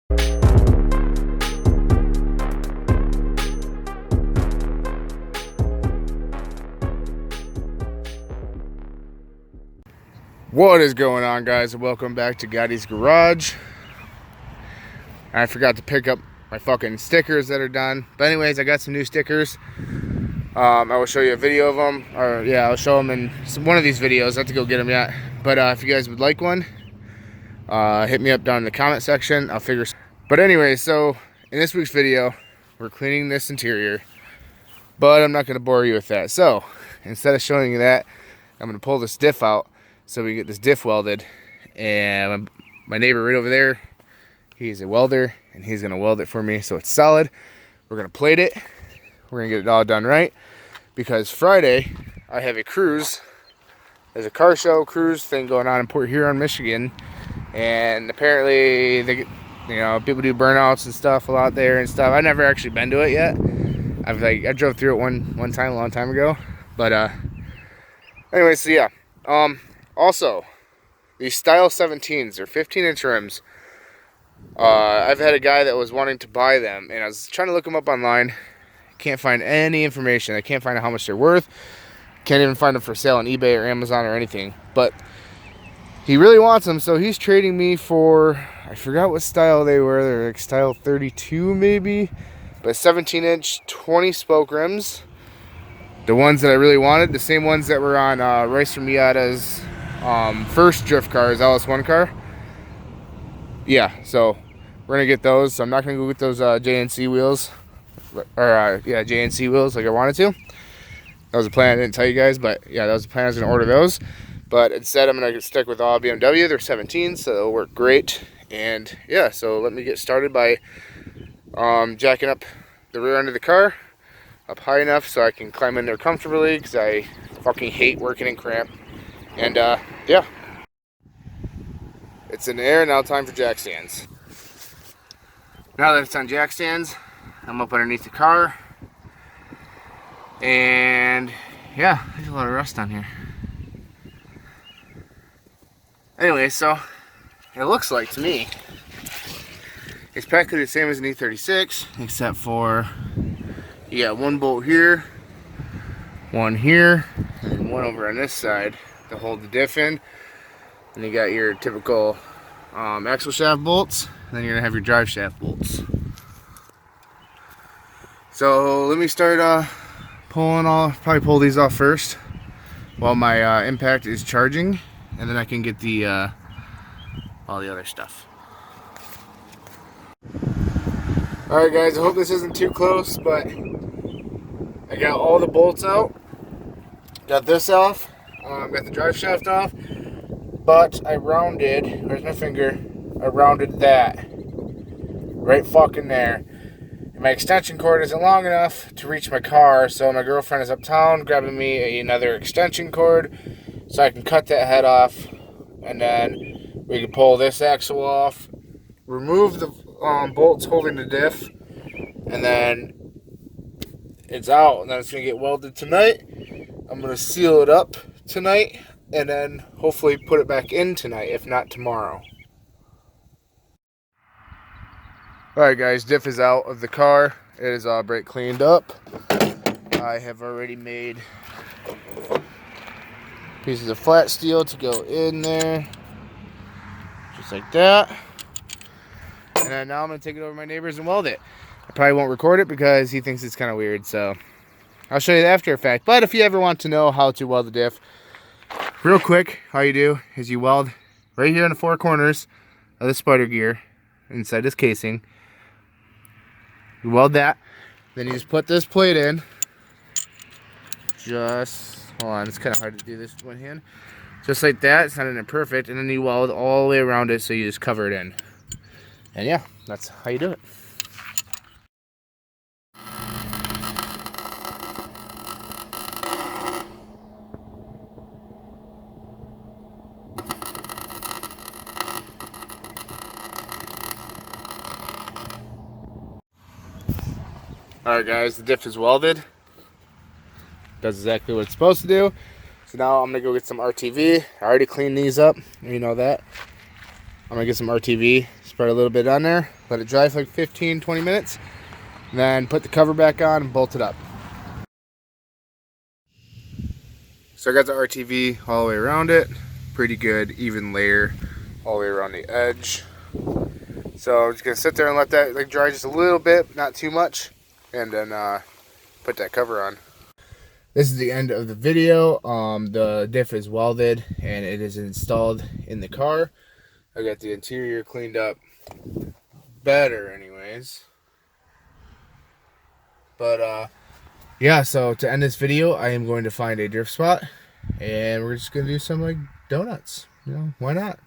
What is going on, guys, and welcome back to Gotti's Garage. I forgot to pick up my fucking stickers that are done, but anyways, I got some new stickers. I will show you a video of them, or yeah, I'll show them in one of these videos. I have to go get them yet, but if you guys would like one, hit me up down in the comment section. I'll figure. But anyway, so in this week's video, we're cleaning this interior, but I'm not going to bore you with that. So instead of showing you that, I'm going to pull this diff out so we can get this diff welded. And my neighbor right over there, he's a welder, and he's going to weld it for me so it's solid. We're going to plate it. We're going to get it all done right, because Friday I have a cruise. There's a car show cruise thing going on in Port Huron, Michigan, and apparently they, people do burnouts and stuff a lot there and stuff. I've never actually been to it yet. I drove through it one time a long time ago, but anyway, so yeah. Also, these Style 17s, they're 15-inch rims. I've had a guy that was wanting to buy them, and I was trying to look them up online. Can't find any information. I can't find out how much they're worth. Can't even find them for sale on eBay or Amazon or anything. But he really wants them, so he's trading me for, I forgot what style they were. They're like Style 32 maybe, but 17-inch 20-spoke rims. The ones that I really wanted, the same ones that were on Racer Miata's first drift car, his LS1 car. Yeah, so we're gonna get those. So I'm not gonna go get those JNC wheels, or JNC wheels like I wanted to. That was a plan. I didn't tell you guys, but yeah, that was the plan. I was gonna order those, but instead I'm gonna stick with all BMW. They're 17, so they'll work great. And yeah, so let me get started by jacking up the rear end of the car up high enough so I can climb in there comfortably, because I fucking hate working in cramp. And yeah, it's in the air. Now time for jack stands. Now that it's on jack stands, I'm up underneath the car, and yeah, there's a lot of rust on here. Anyway, so it looks like to me it's practically the same as an E46, except for you got one bolt here, one here, and one over on this side to hold the diff in. And you got your typical axle shaft bolts, and then you're gonna have your drive shaft bolts. So let me start pulling off. Probably pull these off first while my impact is charging, and then I can get the all the other stuff. All right, guys. I hope this isn't too close, but I got all the bolts out. Got this off. Got the drive shaft off. But I rounded, where's my finger? I rounded that right fucking there. And my extension cord isn't long enough to reach my car, so my girlfriend is uptown grabbing me another extension cord so I can cut that head off, and then we can pull this axle off, remove the bolts holding the diff, and then it's out, and then it's going to get welded tonight. I'm going to seal it up tonight, and then hopefully put it back in tonight, if not tomorrow. Alright guys, diff is out of the car. It is all brake cleaned up. I have already made pieces of flat steel to go in there, just like that. And then now I'm going to take it over to my neighbor's and weld it. I probably won't record it because he thinks it's kind of weird, so I'll show you the after effect. But if you ever want to know how to weld the diff, real quick, all you do is you weld right here in the four corners of the spider gear inside this casing. You weld that, then you just put this plate in. Just, hold on, it's kind of hard to do this with one hand. Just like that, it's not in there perfect, and then you weld all the way around it, so you just cover it in. And yeah, that's how you do it. Alright guys, the diff is welded. Does exactly what it's supposed to do. So now I'm going to go get some RTV. I already cleaned these up, you know that. I'm going to get some RTV, spread a little bit on there, let it dry for like 15-20 minutes, then put the cover back on and bolt it up. So I got the RTV all the way around it. Pretty good, even layer all the way around the edge. So I'm just gonna sit there and let that like dry just a little bit, not too much, and then put that cover on. This is the end of the video. The diff is welded and it is installed in the car. I got the interior cleaned up better anyways. But yeah, so to end this video, I am going to find a drift spot and we're just gonna do some like donuts. You know, why not?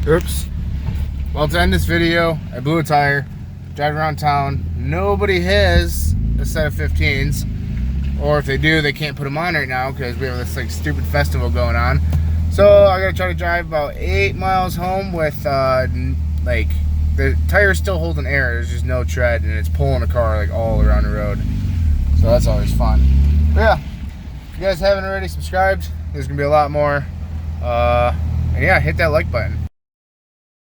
Oops. Well, to end this video, I blew a tire, driving around town. Nobody has a set of 15s, or if they do, they can't put them on right now because we have this like stupid festival going on. So I gotta try to drive about 8 miles home with like the tire's still holding air. There's just no tread, and it's pulling the car like all around the road. So that's always fun. But yeah, if you guys haven't already subscribed, there's gonna be a lot more. And yeah, hit that like button.